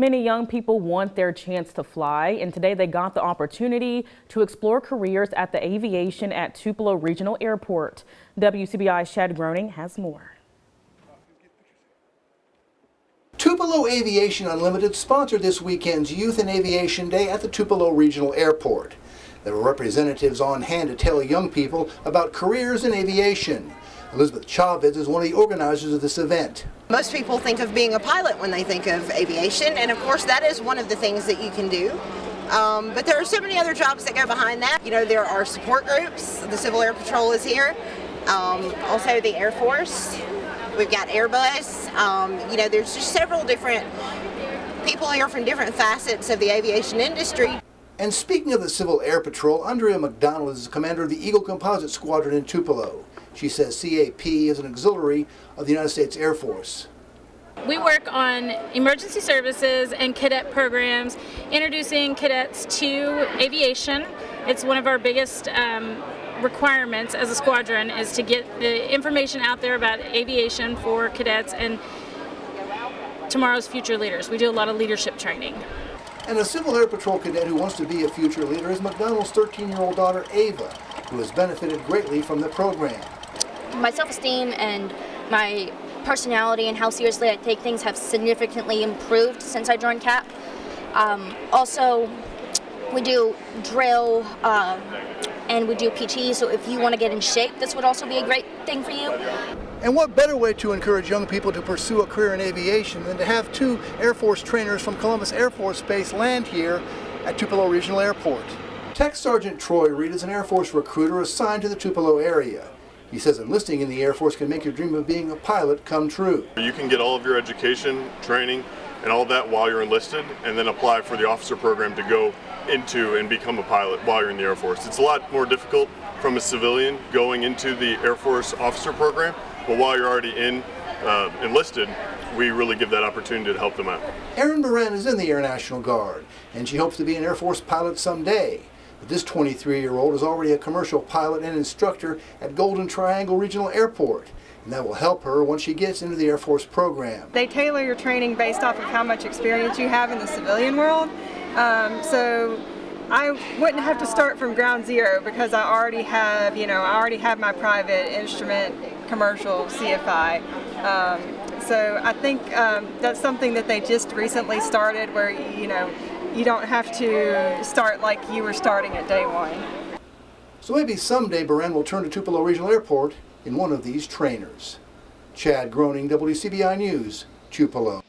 Many young people want their chance to fly, and today they got the opportunity to explore careers at the aviation at Tupelo Regional Airport. WCBI's Chad Groening has more. Tupelo Aviation Unlimited sponsored this weekend's Youth and Aviation Day at the Tupelo Regional Airport. There were representatives on hand to tell young people about careers in aviation. Elizabeth Chavez is one of the organizers of this event. Most people think of being a pilot when they think of aviation, and of course that is one of the things that you can do. But there are so many other jobs that go behind that. You know, there are support groups. The Civil Air Patrol is here. Also the Air Force. We've got Airbus. You know, there's just several different people here from different facets of the aviation industry. And speaking of the Civil Air Patrol, Andrea McDonald is the commander of the Eagle Composite Squadron in Tupelo. She says CAP is an auxiliary of the United States Air Force. We work on emergency services and cadet programs, introducing cadets to aviation. It's one of our biggest requirements as a squadron is to get the information out there about aviation for cadets and tomorrow's future leaders. We do a lot of leadership training. And a Civil Air Patrol cadet who wants to be a future leader is McDonald's 13-year-old daughter Ava, who has benefited greatly from the program. My self-esteem and my personality and how seriously I take things have significantly improved since I joined CAP. Also, we do drill and we do PT, so if you want to get in shape, this would also be a great thing for you. And what better way to encourage young people to pursue a career in aviation than to have two Air Force trainers from Columbus Air Force Base land here at Tupelo Regional Airport. Tech Sergeant Troy Reed is an Air Force recruiter assigned to the Tupelo area. He says enlisting in the Air Force can make your dream of being a pilot come true. You can get all of your education, training, and all that while you're enlisted, and then apply for the officer program to go into and become a pilot while you're in the Air Force. It's a lot more difficult from a civilian going into the Air Force officer program, but while you're already enlisted, we really give that opportunity to help them out. Erin Moran is in the Air National Guard, and she hopes to be an Air Force pilot someday. But this 23-year-old is already a commercial pilot and instructor at Golden Triangle Regional Airport, and that will help her once she gets into the Air Force program. They tailor your training based off of how much experience you have in the civilian world, so I wouldn't have to start from ground zero because I already have, my private instrument commercial CFI. So I think that's something that they just recently started where, you don't have to start like you were starting at day one. So maybe someday Beren will turn to Tupelo Regional Airport in one of these trainers. Chad Groening, WCBI News, Tupelo.